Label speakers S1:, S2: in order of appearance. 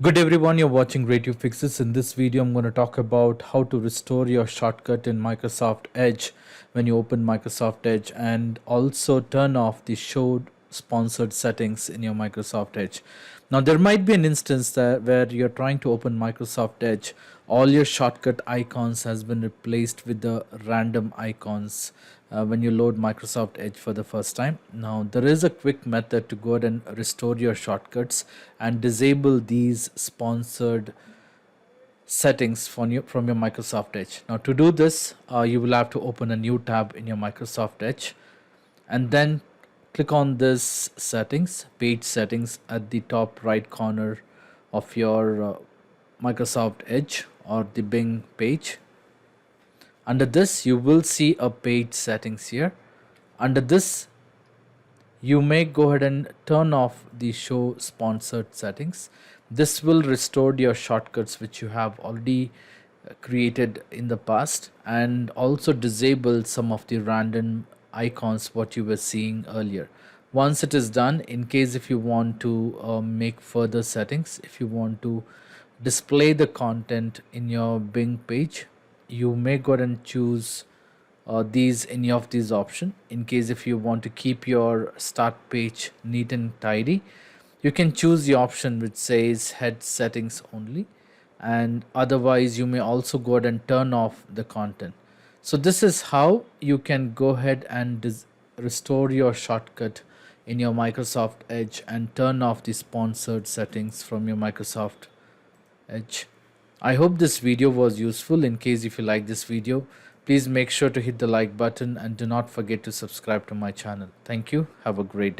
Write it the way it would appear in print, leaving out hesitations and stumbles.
S1: Good everyone, you're watching Radio Fixes. In this video, I'm going to talk about how to restore your shortcut in Microsoft Edge when you open Microsoft Edge, and also turn off the show sponsored settings in your Microsoft Edge. Now, there might be an instance where you're trying to open Microsoft Edge, all your shortcut icons has been replaced with the random icons when you load Microsoft Edge for the first time. Now, there is a quick method to go ahead and restore your shortcuts and disable these sponsored settings from your Microsoft Edge. Now, to do this, you will have to open a new tab in your Microsoft Edge and then click on this settings, page settings at the top right corner of your Microsoft Edge or the Bing page. Under this, you will see a page settings here. Under this, you may go ahead and turn off the show sponsored settings. This will restore your shortcuts which you have already created in the past, and also disable some of the random icons what you were seeing earlier. Once it is done, in case if you want to make further settings, if you want to display the content in your Bing page, you may go ahead and choose any of these options. In case if you want to keep your start page neat and tidy, you can choose the option which says head settings only, and otherwise you may also go ahead and turn off the content. So this is how you can go ahead and restore your shortcut in your Microsoft Edge and turn off the sponsored settings from your Microsoft Edge. I hope this video was useful. In case if you like this video, please make sure to hit the like button and do not forget to subscribe to my channel. Thank you. Have a great day.